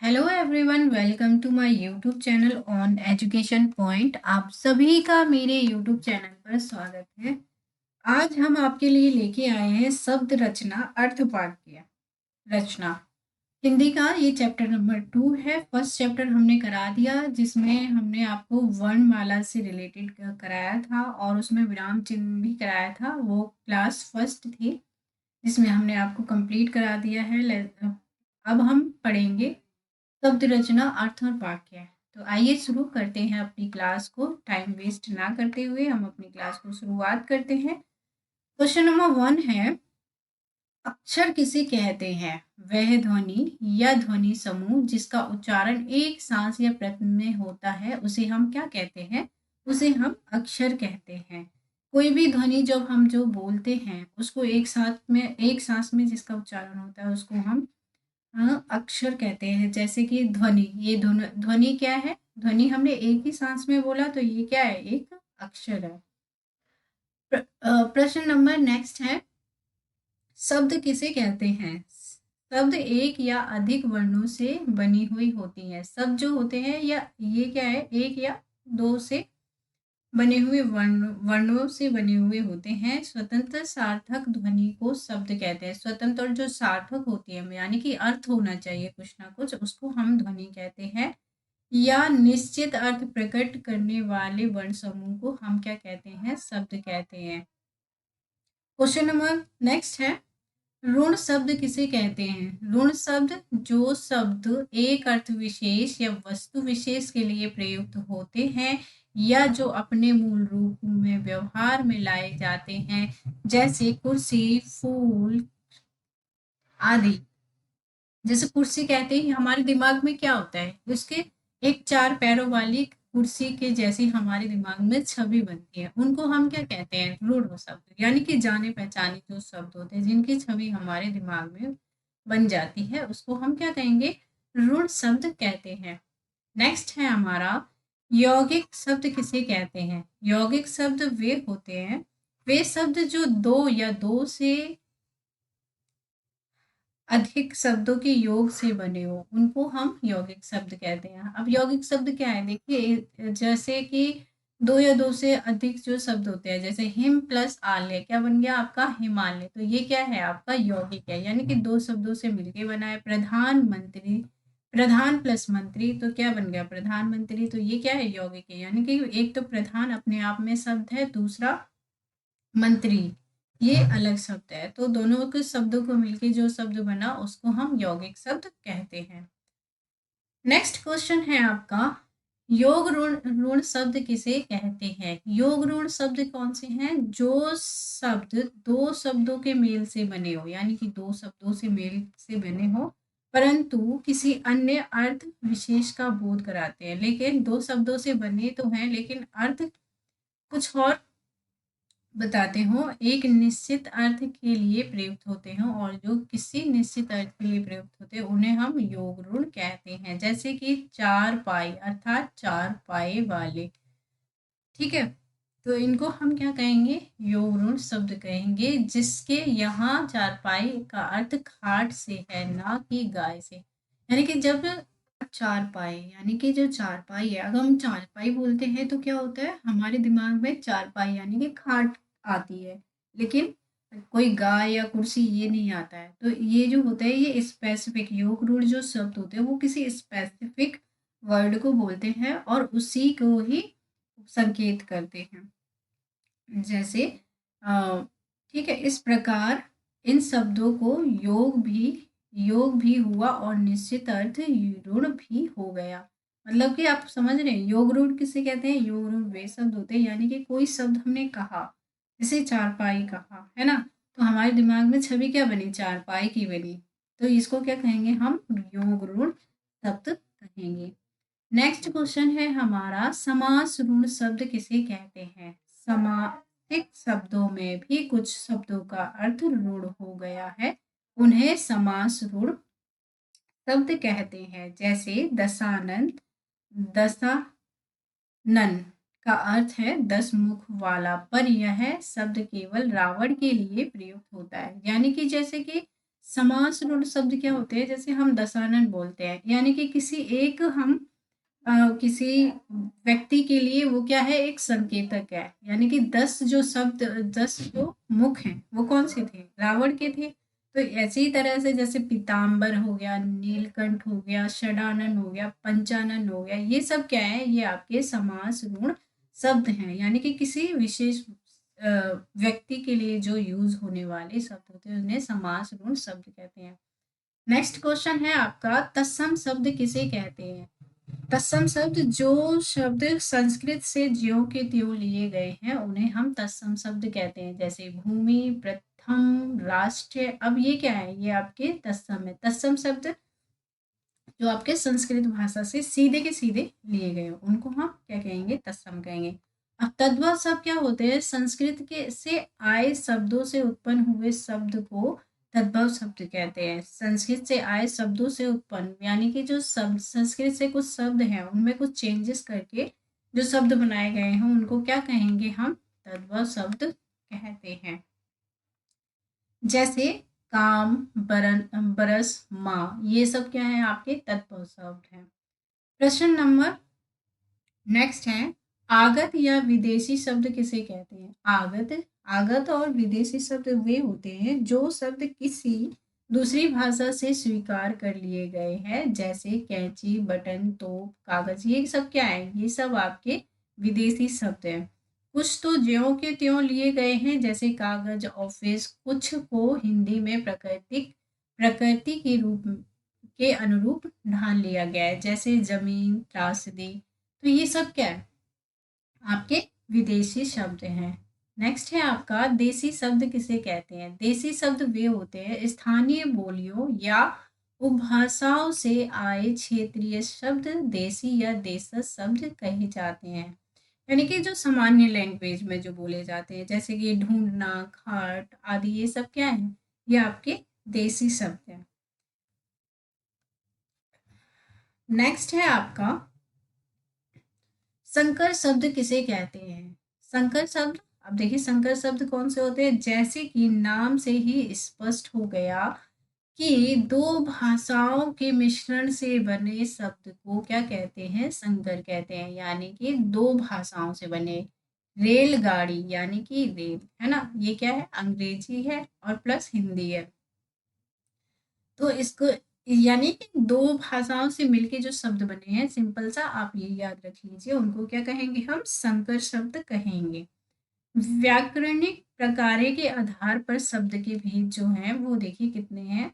Hello everyone, welcome to my YouTube channel on education point. आप सभी का मेरे यूट्यूब चैनल पर स्वागत है। आज हम आपके लिए लेके आए हैं शब्द रचना अर्थवाक्य रचना हिंदी का। ये चैप्टर नंबर 2 है। फर्स्ट चैप्टर हमने करा दिया, जिसमें हमने आपको वर्णमाला से रिलेटेड कराया था और उसमें विराम चिन्ह भी कराया था। वो क्लास फर्स्ट थी, जिसमें हमने आपको कंप्लीट करा दिया है। अब हम पढ़ेंगे शब्द रचना अर्थ और वाक्य। तो आइए शुरू करते हैं अपनी क्लास को। टाइम वेस्ट ना करते हुए हम अपनी क्लास को शुरुआत करते हैं। क्वेश्चन नंबर 1 है, अक्षर किसे कहते हैं? वह ध्वनि या ध्वनि समूह जिसका उच्चारण एक सांस या प्रत्यय में होता है उसे हम क्या कहते हैं? उसे हम अक्षर कहते हैं। कोई भी ध्वनि जब हम जो बोलते हैं उसको एक साथ में एक सांस में जिसका उच्चारण होता है उसको हम अक्षर कहते हैं। जैसे कि ध्वनि, ये ध्वनि क्या है? ध्वनि हमने एक ही सांस में बोला तो ये क्या है? एक अक्षर है। प्रश्न नंबर नेक्स्ट है, शब्द किसे कहते हैं? शब्द एक या अधिक वर्णों से बनी हुई होती है। शब्द जो होते हैं या ये क्या है? एक या दो से बने हुए वर्णों से बने हुए होते हैं। स्वतंत्र सार्थक ध्वनि को शब्द कहते हैं। स्वतंत्र और जो सार्थक होती है यानी कि अर्थ होना चाहिए कुछ ना कुछ, उसको हम ध्वनि कहते हैं। या निश्चित अर्थ प्रकट करने वाले वर्ण समूह को हम क्या कहते हैं? शब्द कहते हैं। क्वेश्चन नंबर नेक्स्ट है, ऋण शब्द किसे कहते हैं? ऋण शब्द जो शब्द एक अर्थ विशेष या वस्तु विशेष के लिए प्रयुक्त होते हैं या जो अपने मूल रूप में व्यवहार में लाए जाते हैं, जैसे कुर्सी, फूल आदि। जैसे कुर्सी कहते ही हमारे दिमाग में क्या होता है? उसके एक चार पैरों वाली कुर्सी के जैसी हमारे दिमाग में छवि बनती है। उनको हम क्या कहते हैं? रूढ़ शब्द, यानी कि जाने पहचाने जो शब्द होते हैं जिनकी छवि हमारे दिमाग में बन जाती है, उसको हम क्या कहेंगे? ऋण शब्द कहते हैं। नेक्स्ट है हमारा, यौगिक शब्द किसे कहते हैं? यौगिक शब्द वे होते हैं, वे शब्द जो दो या दो से अधिक शब्दों के योग से बने हो, उनको हम यौगिक शब्द कहते हैं। अब यौगिक शब्द क्या है? देखिए, जैसे कि दो या दो से अधिक जो शब्द होते हैं, जैसे हिम प्लस आलय, क्या बन गया आपका? हिमालय। तो ये क्या है? आपका यौगिक है, यानी कि दो शब्दों से मिलके बना है। प्रधानमंत्री, प्रधान प्लस मंत्री तो क्या बन गया? प्रधानमंत्री। तो ये क्या है? यौगिक है, यानी कि एक तो प्रधान अपने आप में शब्द है, दूसरा मंत्री ये अलग शब्द है। तो दोनों के शब्दों को मिलके जो शब्द बना उसको हम यौगिक शब्द कहते हैं। नेक्स्ट क्वेश्चन है आपका, योग ऋण ऋण शब्द किसे कहते हैं? योग ऋण शब्द कौन से हैं? जो शब्द दो शब्दों के मेल से बने हो, यानी कि दो शब्दों से मेल से बने हो परंतु किसी अन्य अर्थ विशेष का बोध कराते हैं। लेकिन दो शब्दों से बने तो हैं लेकिन अर्थ कुछ और बताते हो, एक निश्चित अर्थ के लिए प्रयुक्त होते हैं और जो किसी निश्चित अर्थ के लिए प्रयुक्त होते हैं उन्हें हम योग ऋण कहते हैं। जैसे कि चार पाई अर्थात चार पाए वाले। ठीक है, तो इनको हम क्या कहेंगे? योग ऋण शब्द कहेंगे, जिसके यहाँ चारपाई का अर्थ खाट से है, ना कि गाय से। यानी कि जब चारपाई, यानी कि जो चारपाई है, अगर हम चारपाई बोलते हैं तो क्या होता है? हमारे दिमाग में चारपाई यानी कि खाट आती है, लेकिन कोई गाय या कुर्सी ये नहीं आता है। तो ये जो होता है ये स्पेसिफिक योग रूढ़ जो शब्द होते हैं वो किसी स्पेसिफिक वर्ड को बोलते हैं और उसी को ही संकेत करते हैं। जैसे ठीक है, इस प्रकार इन शब्दों को योग भी हुआ और निश्चित अर्थ ऋण भी हो गया। मतलब कि आप समझ रहे हैं योग ऋण किसे कहते हैं? योग ऋण वे शब्द होते हैं, यानी कि कोई शब्द हमने कहा, जैसे चारपाई कहा है ना, तो हमारे दिमाग में छवि क्या बनी? चारपाई की बनी। तो इसको क्या कहेंगे? हम योग ऋण शब्द कहेंगे। नेक्स्ट क्वेश्चन है हमारा, समास ऋण शब्द किसे कहते हैं? समासिक शब्दों में भी कुछ शब्दों का अर्थ ऋण हो गया है, उन्हें समास ऋण शब्द कहते हैं। जैसे दशानन, दशानन का अर्थ है 10 मुख वाला, पर यह शब्द केवल रावण के लिए प्रयुक्त होता है। यानी कि जैसे कि समास रूढ़ शब्द क्या होते हैं, जैसे हम दशानन बोलते हैं, यानी कि किसी एक हम किसी व्यक्ति के लिए वो क्या है, एक संकेतक है, यानी कि 10 जो शब्द, 10 जो मुख हैं वो कौन से थे, रावण के थे। तो ऐसी ही तरह से जैसे पीताम्बर हो गया, नीलकंठ हो गया, षडानन हो गया, पंचानन हो गया, ये सब क्या है, ये आपके समास रूढ़ शब्द हैं, यानी कि किसी विशेष व्यक्ति के लिए जो यूज होने वाले शब्द होते हैं उन्हें समास रूढ़ शब्द कहते हैं। नेक्स्ट क्वेश्चन है आपका, तत्सम शब्द किसे कहते हैं। तत्सम शब्द, जो शब्द संस्कृत से ज्यों के त्यों लिए गए हैं उन्हें हम तत्सम शब्द कहते हैं, जैसे भूमि, प्रथम, राष्ट्र। अब ये क्या है, ये आपके तत्सम है। तत्सम शब्द जो आपके संस्कृत भाषा से सीधे के सीधे लिए गए हो उनको हम क्या कहेंगे, तत्सम कहेंगे। अब तद्भव शब्द क्या होते हैं, संस्कृत के से आए शब्दों से उत्पन्न हुए शब्द को तद्भव शब्द कहते हैं। संस्कृत से आए शब्दों से उत्पन्न, यानी कि जो शब्द संस्कृत से कुछ शब्द हैं उनमें कुछ चेंजेस करके जो शब्द बनाए गए हैं उनको क्या कहेंगे, हम तद्भव शब्द कहते हैं। जैसे काम, बरन, बरस, माँ, ये सब क्या है, आपके तत्भव शब्द हैं। प्रश्न नंबर नेक्स्ट है, आगत या विदेशी शब्द किसे कहते हैं। आगत, आगत और विदेशी शब्द वे होते हैं जो शब्द किसी दूसरी भाषा से स्वीकार कर लिए गए हैं, जैसे कैंची, बटन, तोप, कागज, ये सब क्या है, ये सब आपके विदेशी शब्द हैं। कुछ तो ज्यों के त्यों लिए गए हैं, जैसे कागज, ऑफिस। कुछ को हिंदी में प्रकृति के रूप के अनुरूप ढाल लिया गया है, जैसे जमीन, त्रासदी। तो ये सब क्या है, आपके विदेशी शब्द हैं। नेक्स्ट है आपका, देसी शब्द किसे कहते हैं। देसी शब्द वे होते हैं स्थानीय बोलियों या उपभाषाओं से आए क्षेत्रीय शब्द देसी या देशज शब्द कहे जाते हैं, यानी कि जो सामान्य लैंग्वेज में जो बोले जाते हैं, जैसे कि ढूंढना, खाट आदि, ये सब क्या है, ये आपके देसी शब्द हैं। नेक्स्ट है आपका, संकर शब्द किसे कहते हैं। संकर शब्द, अब देखिए संकर शब्द कौन से होते हैं, जैसे कि नाम से ही स्पष्ट हो गया कि दो भाषाओं के मिश्रण से बने शब्द को क्या कहते हैं, संकर कहते हैं, यानी कि दो भाषाओं से बने। रेलगाड़ी, यानी कि रेल है ना, ये क्या है, अंग्रेजी है और प्लस हिंदी है, तो इसको यानी कि दो भाषाओं से मिलके जो शब्द बने हैं, सिंपल सा आप ये याद रख लीजिए, उनको क्या कहेंगे, हम संकर शब्द कहेंगे। व्याकरणिक प्रकारे के आधार पर शब्द के भेद जो हैं वो देखिए कितने हैं।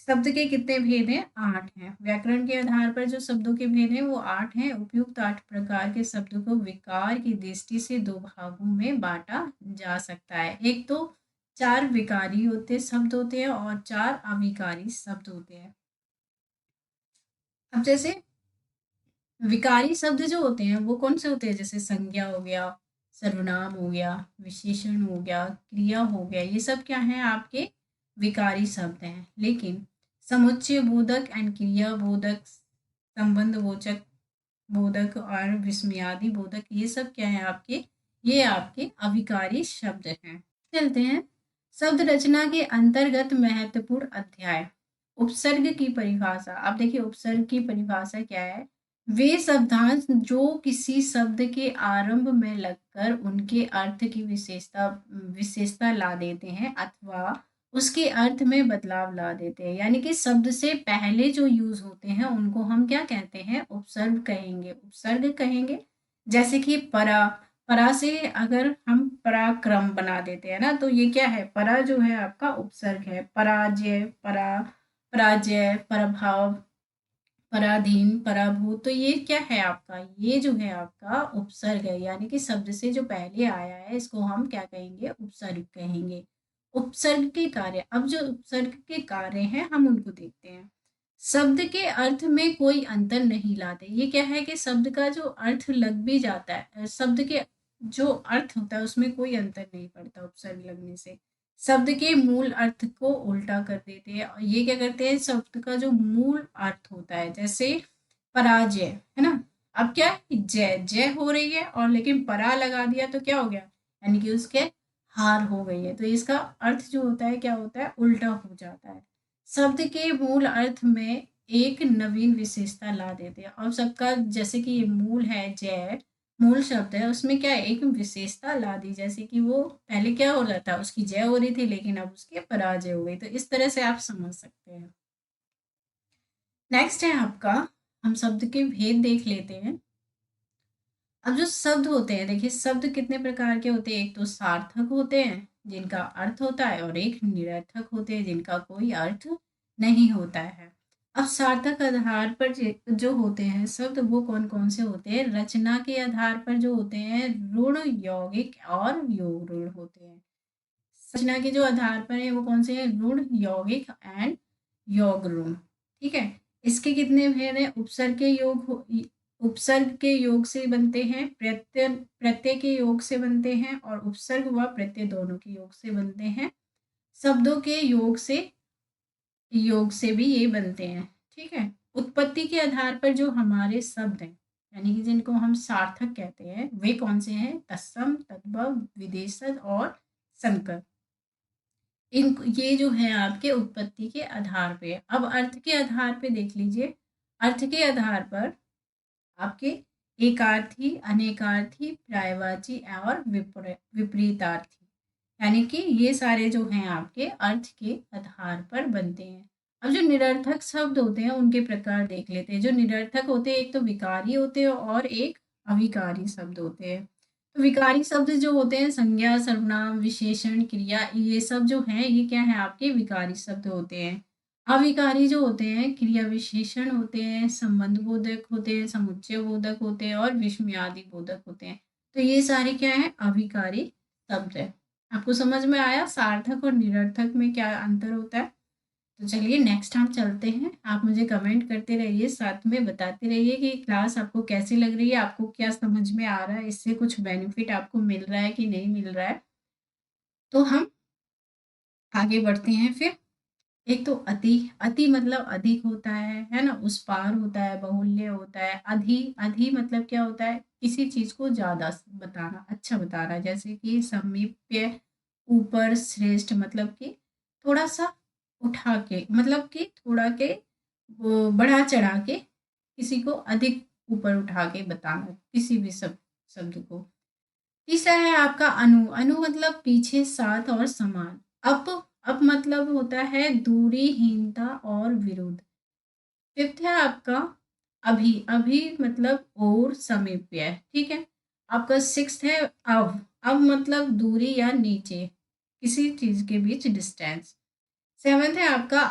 शब्द के कितने भेद हैं, 8 हैं। व्याकरण के आधार पर जो शब्दों के भेद हैं वो 8 हैं। उपयुक्त 8 प्रकार के शब्दों को विकार की दृष्टि से 2 भागों में बांटा जा सकता है। एक तो 4 विकारी होते शब्द होते हैं और 4 अविकारी शब्द होते हैं। अब जैसे विकारी शब्द जो होते हैं वो कौन से होते हैं, जैसे संज्ञा हो गया, सर्वनाम हो गया, विशेषण हो गया, क्रिया हो गया, ये सब क्या है, आपके विकारी शब्द हैं। लेकिन समुच्चय बोधक एंड क्रिया बोधक, संबंध बोचक बोधक और विस्मयादि बोधक, ये सब क्या है आपके, ये आपके अविकारी शब्द हैं। चलते हैं शब्द रचना के अंतर्गत महत्वपूर्ण अध्याय, उपसर्ग की परिभाषा। अब देखिए उपसर्ग की परिभाषा क्या है, वे शब्दांश जो किसी शब्द के आरंभ में लगकर उनके अर्थ की विशेषता ला देते हैं अथवा उसके अर्थ में बदलाव ला देते हैं, यानी कि शब्द से पहले जो यूज होते हैं उनको हम क्या कहते हैं, उपसर्ग कहेंगे, उपसर्ग कहेंगे। जैसे कि परा, परा से अगर हम पराक्रम बना देते हैं ना, तो ये क्या है, परा जो है आपका उपसर्ग है। पराजय, पराजय, पराभव, पराधीन, पराभूत, तो ये क्या है आपका, ये जो है आपका उपसर्ग है, यानी कि शब्द से जो पहले आया है इसको हम क्या कहेंगे, उपसर्ग कहेंगे। उपसर्ग के कार्य, अब जो उपसर्ग के कार्य हैं हम उनको देखते हैं। शब्द के अर्थ में कोई अंतर नहीं लाते, ये क्या है कि शब्द का जो अर्थ लग भी जाता है, शब्द के जो अर्थ होता है उसमें कोई अंतर नहीं पड़ता उपसर्ग लगने से। शब्द के मूल अर्थ को उल्टा कर देते हैं, और ये क्या करते हैं, शब्द का जो मूल अर्थ होता है, जैसे पराजय है ना, अब क्या है, जय जय हो रही है और लेकिन परा लगा दिया तो क्या हो गया, यानी कि उसके हार हो गई है, तो इसका अर्थ जो होता है क्या होता है, उल्टा हो जाता है। शब्द के मूल अर्थ में एक नवीन विशेषता ला देते हैं। और सबका जैसे कि ये मूल है जय, मूल शब्द है, उसमें क्या है, एक विशेषता ला दी। जैसे कि वो पहले क्या हो रहा था, उसकी जय हो रही थी, लेकिन अब उसकी पराजय हो गई। तो इस तरह से आप समझ सकते हैं। नेक्स्ट है आपका, हम शब्द के भेद देख लेते हैं। अब जो शब्द होते हैं, देखिए शब्द कितने प्रकार के होते हैं। एक तो सार्थक होते हैं जिनका अर्थ होता है, और एक निरर्थक होते हैं जिनका कोई अर्थ नहीं होता है। अब सार्थक आधार पर जो होते हैं शब्द, वो कौन कौन से होते हैं, रचना के आधार पर जो होते हैं ऋण, यौगिक और योग ऋण होते हैं। रचना के जो आधार पर है वो कौन से हैं, ऋण, यौगिक एंड योग ऋण। ठीक है। इसके कितने भेद हैं, उपसर्ग के उपसर्ग के योग से बनते हैं, प्रत्यय प्रत्यय के योग से बनते हैं, और उपसर्ग व प्रत्यय दोनों के योग से बनते हैं। शब्दों के योग से भी ये बनते हैं। ठीक है। उत्पत्ति के आधार पर जो हमारे शब्द हैं, यानी कि जिनको हम सार्थक कहते हैं, वे कौन से हैं, तत्सम, तद्भव, विदेशज और संकर। इन ये जो है आपके उत्पत्ति के आधार पे। अब अर्थ के आधार पे देख लीजिए। अर्थ के आधार पर आपके एकार्थी, अनेकार्थी, पर्यायवाची और विपरीतार्थी, यानी कि ये सारे जो हैं आपके अर्थ के आधार पर बनते हैं। अब जो निरर्थक शब्द होते हैं उनके प्रकार देख लेते हैं। जो निरर्थक होते हैं, एक तो विकारी होते हैं और एक अविकारी शब्द होते हैं। तो विकारी शब्द जो होते हैं, संज्ञा, सर्वनाम, विशेषण, क्रिया, ये सब जो हैं ये क्या है, आपके विकारी शब्द होते हैं। अविकारी जो होते हैं, क्रिया विशेषण होते हैं, संबंध बोधक होते हैं, समुच्चय बोधक होते हैं और विस्मयादि बोधक होते हैं। तो ये सारे क्या है, अविकारी शब्द है। आपको समझ में आया सार्थक और निरर्थक में क्या अंतर होता है। तो चलिए नेक्स्ट हम चलते हैं। आप मुझे कमेंट करते रहिए, साथ में बताते रहिए कि क्लास आपको कैसी लग रही है, आपको क्या समझ में आ रहा है, इससे कुछ बेनिफिट आपको मिल रहा है कि नहीं मिल रहा है। तो हम आगे बढ़ते हैं फिर। एक तो अति, अति मतलब अधिक होता है ना, उस पार होता है, बहुल्य होता है। अधि, अधि मतलब क्या होता है, किसी चीज को ज्यादा बताना, अच्छा बताना। जैसे कि समीप्य, ऊपर, श्रेष्ठ मतलब कि थोड़ा सा उठा के, मतलब कि थोड़ा के वो बढ़ा चढ़ा के किसी को अधिक ऊपर उठा के बताना, किसी भी शब्द को। तीसरा है आपका अनु, अनु मतलब पीछे, साथ और समान। अप मतलब होता है दूरी, हीनता और विरोध। फिफ्थ है आपका अभी, अभी मतलब और, समीप्य। ठीक है। आपका सिक्स्थ है अब मतलब दूरी या नीचे, किसी चीज के बीच डिस्टेंस। सेवंथ है आपका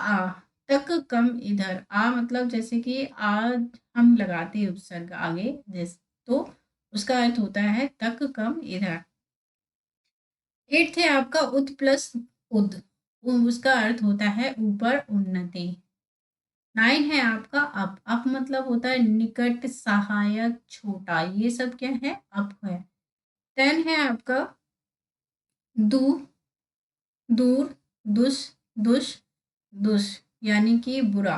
तक, कम, इधर। मतलब जैसे कि हम लगाते हैं उपसर्ग आगे, जैसे तो उसका अर्थ होता है तक, कम, इधर। एट्थ है आपका उत प्लस उद, उसका अर्थ होता है ऊपर, उन्नति। नाइन है आपका अप मतलब होता है निकट, सहायक, छोटा। ये सब क्या है, अप है। 10 है आपका दू, दूर, दुष, दुष, दुष, यानी कि बुरा,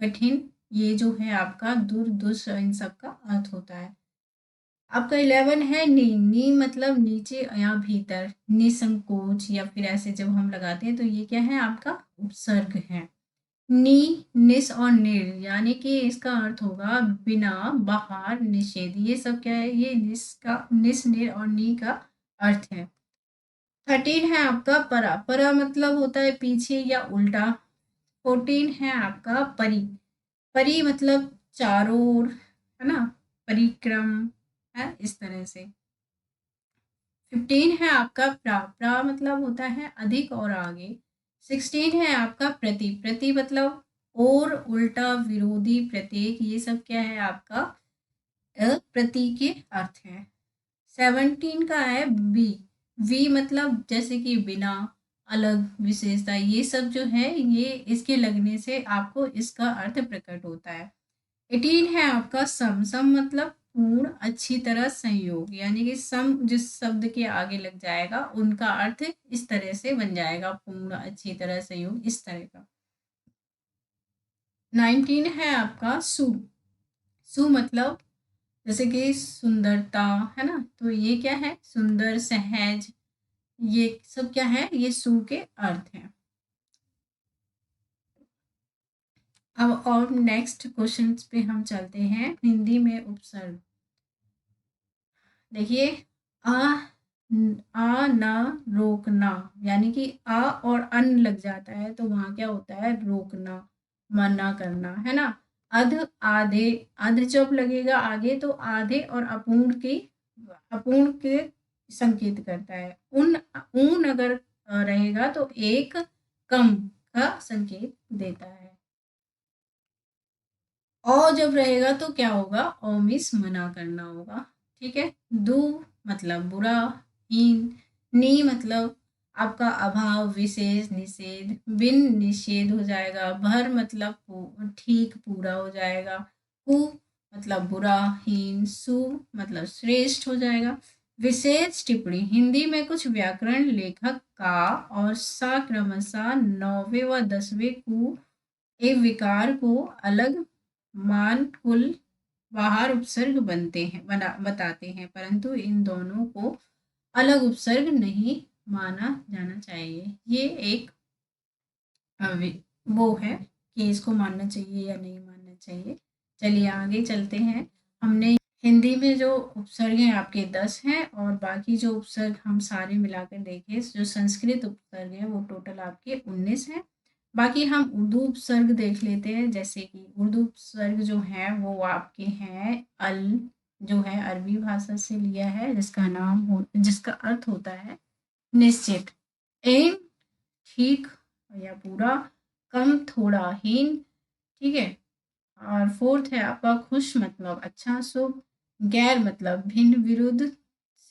कठिन। ये जो है आपका दूर, दुष, इन सब का अर्थ होता है। आपका 11 है नी, नी मतलब नीचे या भीतर, निसंकोच, या फिर ऐसे जब हम लगाते हैं तो ये क्या है, आपका उपसर्ग है। नी, निस और निर, यानी कि इसका अर्थ होगा बिना, बाहर, निषेध। ये सब क्या है, ये निस, निर और नी का अर्थ है। 13 है आपका परा, परा मतलब होता है पीछे या उल्टा। 14 है आपका परी, परी मतलब चारों ओर, है ना, परिक्रम है, इस तरह से। 15 है आपका प्रा, प्रा मतलब होता है अधिक और आगे। 16 है आपका प्रति, प्रति मतलब और, उल्टा, विरोधी, प्रत्येक। ये सब क्या है आपका प्रति के अर्थ है। 17 का है वी, वी मतलब जैसे कि बिना, अलग, विशेषता। ये सब जो है ये इसके लगने से आपको इसका अर्थ प्रकट होता है। 18 है आपका सम, सम मतलब पूर्ण, अच्छी तरह, संयोग, यानी कि सम जिस शब्द के आगे लग जाएगा उनका अर्थ इस तरह से बन जाएगा, पूर्ण, अच्छी तरह, संयोग, इस तरह का। 19 है आपका सु, सु मतलब जैसे कि सुंदरता, है ना, तो ये क्या है, सुंदर, सहज, ये सब क्या है, ये सु के अर्थ हैं। अब और नेक्स्ट क्वेश्चन पे हम चलते हैं, हिंदी में उपसर्ग। देखिए, आ आ ना रोकना, यानी कि आ और अन लग जाता है तो वहां क्या होता है, रोकना, मना करना, है ना। अध, आधे, अध जब लगेगा आगे तो आधे और अपूर्ण के संकेत करता है। उन, ऊन अगर रहेगा तो एक कम का संकेत देता है। औ जब रहेगा तो क्या होगा, ओमिस मना करना होगा। ठीक है। दु मतलब बुरा, हीन, नी मतलब आपका अभाव, विशेष, निषेध, बिन निषेध हो जाएगा। भर मतलब ठीक, पूरा हो जाएगा। कु मतलब बुरा, हीन, सु मतलब श्रेष्ठ हो जाएगा। विशेष टिप्पणी, हिंदी में कुछ व्याकरण लेखक का और सा क्रमशः 9वें व 10वें कु एक विकार को अलग मान कुल बाहर उपसर्ग बनते हैं, बताते हैं, परंतु इन दोनों को अलग उपसर्ग नहीं माना जाना चाहिए। ये एक वो है कि इसको मानना चाहिए या नहीं मानना चाहिए। चलिए आगे चलते हैं। हमने हिंदी में जो उपसर्ग हैं आपके 10 हैं और बाकी जो उपसर्ग हम सारे मिलाकर देखें, जो संस्कृत उपसर्ग है वो टोटल आपके 19 हैं। बाकी हम उर्दू उपसर्ग देख लेते हैं। जैसे कि उर्दू उपसर्ग जो है वो आपके हैं अल, जो है अरबी भाषा से लिया है, जिसका अर्थ होता है निश्चित। एन ठीक या पूरा, कम, थोड़ा, हीन। ठीक है। और फोर्थ है आपका खुश मतलब अच्छा, शुभ, गैर मतलब भिन्न, विरुद्ध।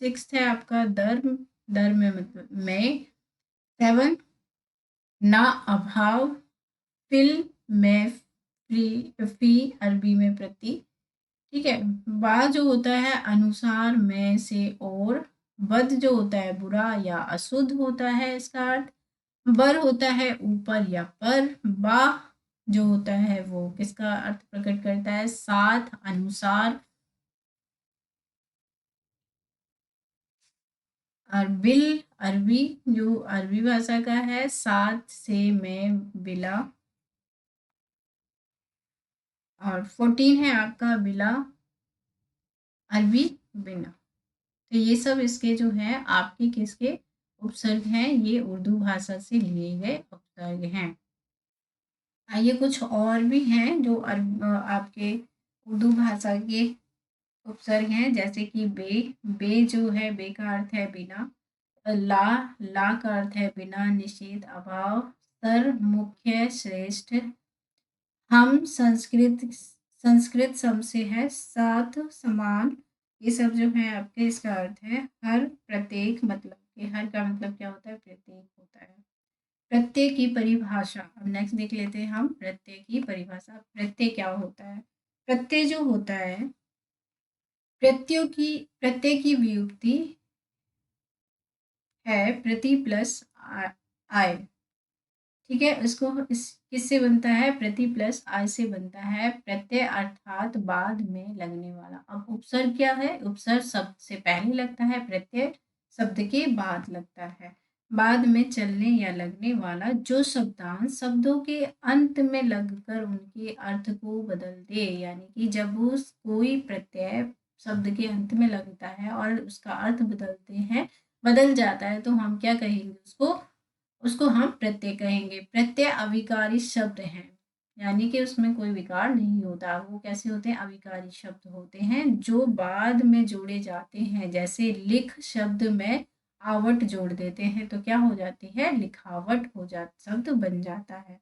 सिक्स्थ है आपका धर्म, धर्म में मतलब में। सेवन, ना, अभाव, फिल में फी अरबी में प्रति। ठीक है। बा जो होता है अनुसार, में से और। बद जो होता है बुरा या अशुद्ध होता है इसका अर्थ। बर होता है ऊपर या पर। बा जो होता है वो किसका अर्थ प्रकट करता है, साथ, अनुसार। और बिल अरबी, जो अरबी भाषा का है, साथ से में बिला। और 14 है आपका बिला, अरबी बिना। तो ये सब इसके जो है आपके किसके उपसर्ग हैं, ये उर्दू भाषा से लिए गए उपसर्ग हैं। आइए कुछ और भी हैं जो आपके उर्दू भाषा के उपसर्ग हैं। जैसे कि बे, बे जो है, बे का अर्थ है बिना। ला, ला का अर्थ है बिना, निषेध, अभाव। सर, मुख्य, श्रेष्ठ। हम संस्कृत शब्द से है, साथ, समान। ये सब जो है आपके इसका अर्थ है हर, प्रत्येक, मतलब कि हर का मतलब क्या होता है, प्रत्येक होता है। प्रत्यय की परिभाषा, अब नेक्स्ट देख लेते हैं हम प्रत्यय की परिभाषा। प्रत्यय क्या होता है, प्रत्यय जो होता है, प्रत्यय की व्युत्पत्ति है प्रति प्लस आय। ठीक है। इसको इस किससे बनता है, प्रति प्लस आय से बनता है। प्रत्यय अर्थात बाद में लगने वाला। अब उपसर्ग क्या है, उपसर्ग शब्द से पहले लगता है, प्रत्यय शब्द के बाद लगता है। बाद में चलने या लगने वाला जो शब्दांश शब्दों के अंत में लगकर उनके अर्थ को बदल दे, यानी कि जब वो कोई प्रत्यय शब्द के अंत में लगता है और उसका अर्थ बदल जाता है तो हम क्या कहेंगे उसको, उसको हम प्रत्यय कहेंगे। प्रत्यय अविकारी शब्द हैं, यानी कि उसमें कोई विकार नहीं होता। वो कैसे होते हैं, अविकारी शब्द होते हैं जो बाद में जोड़े जाते हैं। जैसे लिख शब्द में आवट जोड़ देते हैं तो क्या हो जाती है, लिखावट हो जाती, शब्द बन जाता है।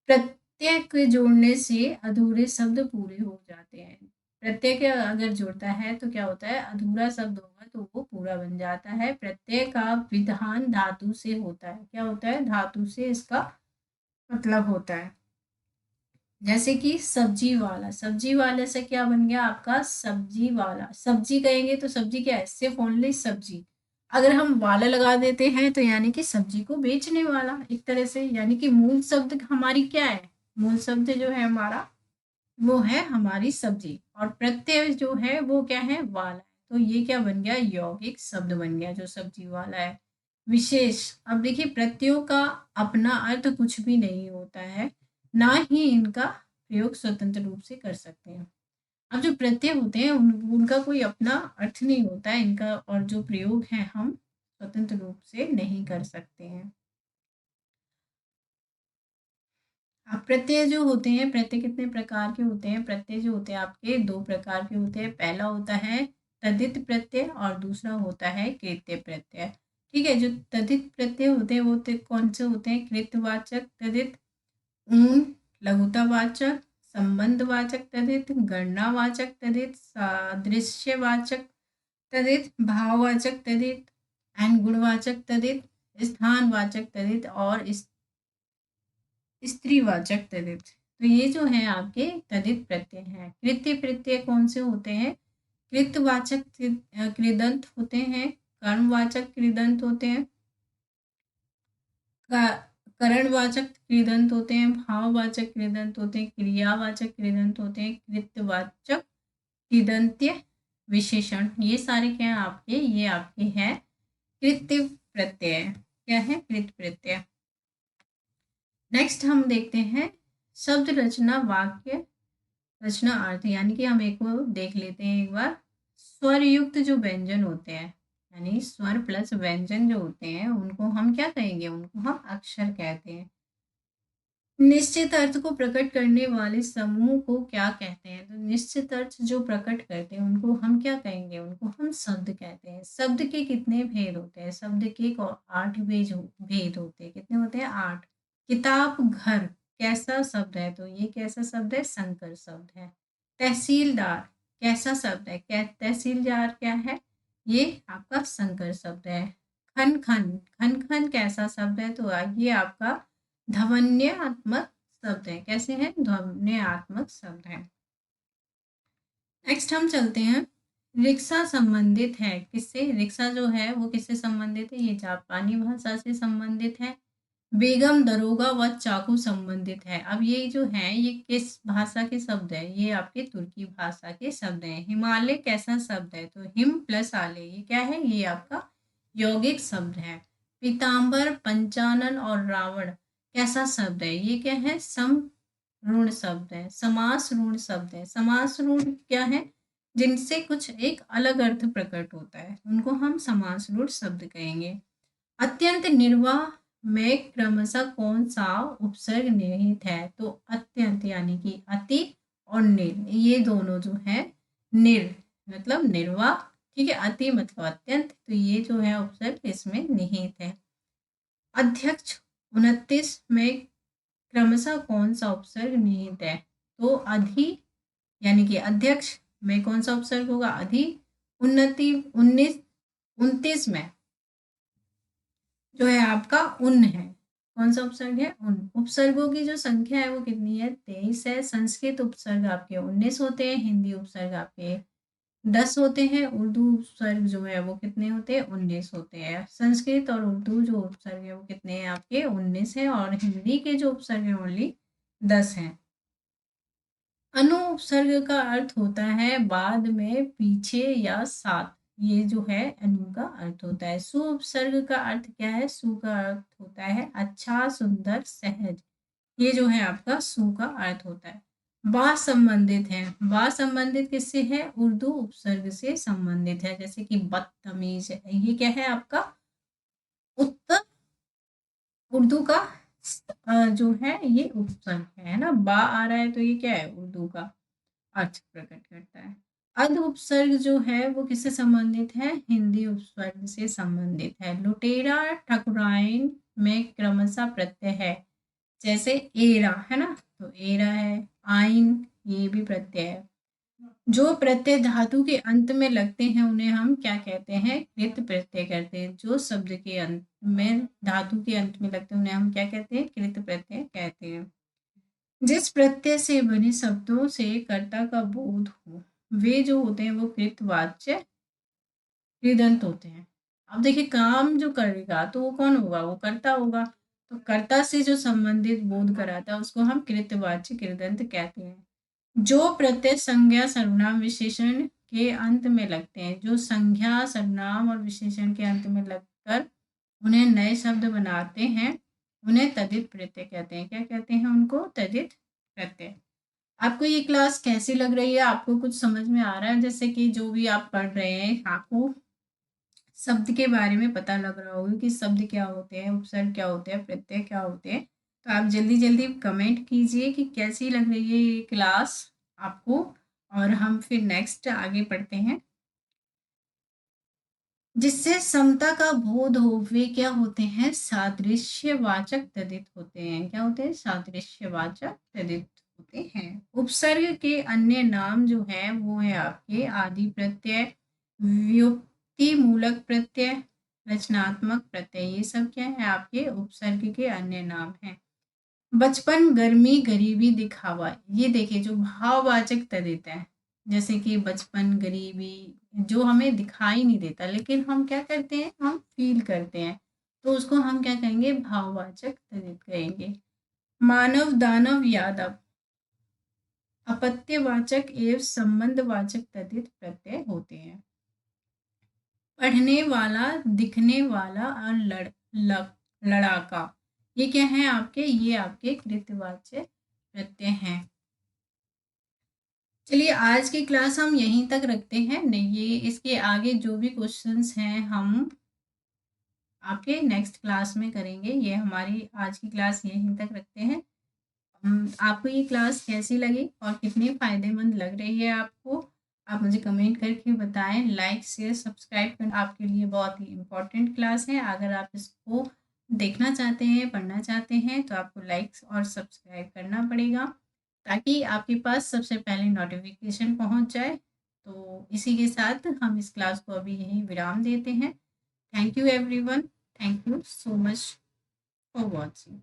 प्रत्यय के जोड़ने से अधूरे शब्द पूरे हो जाते हैं। प्रत्यय के अगर जुड़ता है तो क्या होता है, अधूरा शब्द होगा तो वो पूरा बन जाता है। प्रत्यय का विधान धातु से होता है, क्या होता है, धातु से इसका मतलब होता है। जैसे कि सब्जी वाला, सब्जी वाले से क्या बन गया आपका, सब्जी वाला। सब्जी कहेंगे तो सब्जी क्या है, सिर्फ ओनली सब्जी। अगर हम वाला लगा देते हैं तो यानी कि सब्जी को बेचने वाला एक तरह से, यानी कि मूल शब्द हमारी क्या है, मूल शब्द जो है हमारा वो है हमारी सब्जी, और प्रत्यय जो है वो क्या है, वाला है। तो ये क्या बन गया, यौगिक शब्द बन गया जो सब्जी वाला है। विशेष। अब देखिए प्रत्ययों का अपना अर्थ कुछ भी नहीं होता है, ना ही इनका प्रयोग स्वतंत्र रूप से कर सकते हैं। अब जो प्रत्यय होते हैं उनका कोई अपना अर्थ नहीं होता है इनका, और जो प्रयोग है हम स्वतंत्र रूप से नहीं कर सकते हैं। अब प्रत्यय जो होते हैं, प्रत्यय कितने प्रकार के होते हैं? प्रत्यय जो होते हैं आपके दो प्रकार के होते हैं। पहला होता है तद्धित प्रत्यय और दूसरा होता है कृत्य प्रत्यय। ठीक है, जो तद्धित प्रत्यय होते हैं वो कौन से होते हैं? कृत्यवाचक तद्धित, ऊन लघुतावाचक, संबंधवाचक तद्धित, गणनावाचक तद्धित, सादृश्यवाचक तद्धित, भाववाचक तद्धित एंड गुणवाचक तद्धित, स्थानवाचक तद्धित और स्त्रीवाचक तद्धित। तो ये जो है आपके तद्धित प्रत्यय हैं। कृत्य प्रत्यय कौन से होते हैं? कृतवाचक कृदंत होते हैं, कर्मवाचक कृदंत होते हैं, करणवाचक कृदंत होते हैं, भाववाचक कृदंत होते हैं, क्रियावाचक कृदंत होते हैं, कृत्यवाचक कृदंत्य विशेषण। ये सारे क्या हैं आपके? ये आपके हैं कृत्य प्रत्यय। क्या है? कृत्य प्रत्यय। नेक्स्ट हम देखते हैं शब्द रचना, वाक्य रचना, अर्थ। यानी कि हम एक को देख लेते हैं एक बार। स्वर युक्त जो व्यंजन होते हैं, यानी स्वर प्लस व्यंजन जो होते हैं उनको हम क्या कहेंगे? उनको हम अक्षर कहते हैं। निश्चित अर्थ को प्रकट करने वाले समूह को क्या कहते हैं? तो निश्चित अर्थ जो प्रकट करते हैं उनको हम क्या कहेंगे? उनको हम शब्द कहते हैं। शब्द के कितने भेद होते हैं? शब्द के 8 भेद होते हैं। कितने होते हैं? 8। किताब, घर कैसा शब्द है? तो ये कैसा शब्द है? संकर शब्द है। तहसीलदार कैसा शब्द है? क्या तहसीलदार क्या है? ये आपका संकर शब्द है। खन खन, खन खन कैसा शब्द है? तो ये आपका ध्वन्यात्मक शब्द है। कैसे हैं? ध्वन्यात्मक शब्द है। नेक्स्ट हम चलते हैं, रिक्शा संबंधित है किससे? रिक्शा जो है वो किससे संबंधित है? ये जापानी भाषा से संबंधित है। बेगम, दरोगा व चाकू संबंधित है। अब ये जो है ये किस भाषा के शब्द है? ये आपके तुर्की भाषा के शब्द हैं। हिमालय कैसा शब्द है? तो हिम प्लस आले, ये क्या है? ये आपका यौगिक शब्द है। पीताम्बर, पंचानन और रावण कैसा शब्द है? ये क्या है? ऋण शब्द है। समास ऋण शब्द है। समास ऋण क्या है? जिनसे कुछ एक अलग अर्थ प्रकट होता है उनको हम समास ऋण शब्द कहेंगे। अत्यंत निर्वाह में क्रमशः कौन सा उपसर्ग निहित है? तो अत्यंत यानी कि अति और निर, ये दोनों जो है, निर मतलब निर्वाह, ठीक है, अति मतलब अत्यंत, तो ये जो है उपसर्ग इसमें निहित है। अध्यक्ष 29 में क्रमशः कौन सा उपसर्ग निहित है? तो अधि यानी कि अध्यक्ष में कौन सा उपसर्ग होगा? अधि। उन्नति 29 में जो है आपका उन है। कौन सा उपसर्ग है? उन। उपसर्गों की जो संख्या है वो कितनी है? 23 है। संस्कृत उपसर्ग आपके 19 होते हैं, हिंदी उपसर्ग आपके 10 होते हैं, उर्दू उपसर्ग जो है वो कितने होते हैं? 19 होते हैं। संस्कृत और उर्दू जो उपसर्ग है वो कितने हैं आपके? 19 है, और हिंदी के जो उपसर्ग है ओनली 10 हैं। अनु उपसर्ग का अर्थ होता है बाद में, पीछे या साथ। ये जो है अनु का अर्थ होता है। सु उपसर्ग का अर्थ क्या है? सु का अर्थ होता है अच्छा, सुंदर, सहज। ये जो है आपका सु का अर्थ होता है। बा संबंधित है। बा संबंधित किससे है? उर्दू उपसर्ग से संबंधित है, जैसे कि बदतमीज है। ये क्या है आपका? उत्तर उर्दू का जो है ये उपसर्ग है ना। बा आ रहा है तो ये क्या है? उर्दू का अर्थ प्रकट करता है। अध उपसर्ग जो है वो किससे संबंधित है? हिंदी उपसर्ग से संबंधित है। लुटेरा, ठकुराइन में क्रमशः प्रत्यय है, जैसे एरा है ना, तो एरा है। आइन, ये भी प्रत्यय है। जो प्रत्यय धातु के अंत में लगते हैं उन्हें हम क्या कहते हैं? कृत प्रत्यय कहते हैं। जो शब्द के अंत में धातु के अंत में लगते हैं उन्हें हम क्या कहते हैं? कृत प्रत्यय कहते हैं। जिस प्रत्यय से बने शब्दों से कर्ता का बोध हो वे जो होते हैं वो कृतवाच्य कृदंत होते हैं। अब देखिए काम जो करेगा तो वो कौन होगा? वो कर्ता होगा। तो कर्ता से जो संबंधित बोध कराता है उसको हम कृतवाच्य कृदंत कहते हैं। जो प्रत्यय संज्ञा, सर्वनाम, विशेषण के अंत में लगते हैं, जो संज्ञा, सर्वनाम और विशेषण के अंत में लगकर उन्हें नए शब्द बनाते हैं, उन्हें तद्धित प्रत्यय कहते हैं। क्या कहते हैं उनको? तद्धित प्रत्यय। आपको ये क्लास कैसी लग रही है? आपको कुछ समझ में आ रहा है? जैसे कि जो भी आप पढ़ रहे हैं, आपको शब्द के बारे में पता लग रहा होगा कि शब्द क्या होते हैं, उपसर्ग क्या होते हैं, प्रत्यय क्या होते हैं। तो आप जल्दी जल्दी कमेंट कीजिए कि कैसी लग रही है ये क्लास आपको, और हम फिर नेक्स्ट आगे पढ़ते हैं। जिससे समता का बोध हो, वे क्या होते हैं? सादृश्यवाचक तद्धित होते हैं। क्या होते हैं? सादृश्यवाचक तद्धित होते हैं। उपसर्ग के अन्य नाम जो है वो है आपके आदि प्रत्यय, व्युक्ति मूलक प्रत्यय, रचनात्मक प्रत्यय। ये सब क्या है? आपके उपसर्ग के अन्य नाम हैं। बचपन, गर्मी, गरीबी, दिखावा, ये देखिए जो भाववाचक तद्धित है, जैसे कि बचपन, गरीबी, जो हमें दिखाई नहीं देता लेकिन हम क्या करते हैं? हम फील करते हैं, तो उसको हम क्या कहेंगे? भाववाचक तद्धित कहेंगे। मानव, दानव, यादव, अपत्यवाचक एवं संबंधवाचक तद्धित प्रत्यय होते हैं। पढ़ने वाला, दिखने वाला और लड़ाका, ये क्या है आपके? ये आपके कृतवाच्य प्रत्यय हैं। चलिए आज की क्लास हम यहीं तक रखते हैं। नहीं, ये इसके आगे जो भी क्वेश्चंस हैं हम आपके नेक्स्ट क्लास में करेंगे। ये हमारी आज की क्लास यहीं तक रखते हैं। आपको ये क्लास कैसी लगी और कितनी फ़ायदेमंद लग रही है आपको, आप मुझे कमेंट करके बताएं। लाइक, शेयर, सब्सक्राइब करना आपके लिए बहुत ही इम्पोर्टेंट क्लास है। अगर आप इसको देखना चाहते हैं, पढ़ना चाहते हैं, तो आपको लाइक और सब्सक्राइब करना पड़ेगा ताकि आपके पास सबसे पहले नोटिफिकेशन पहुंच जाए। तो इसी के साथ हम इस क्लास को अभी यहीं विराम देते हैं। Thank you everyone. Thank you so much for watching.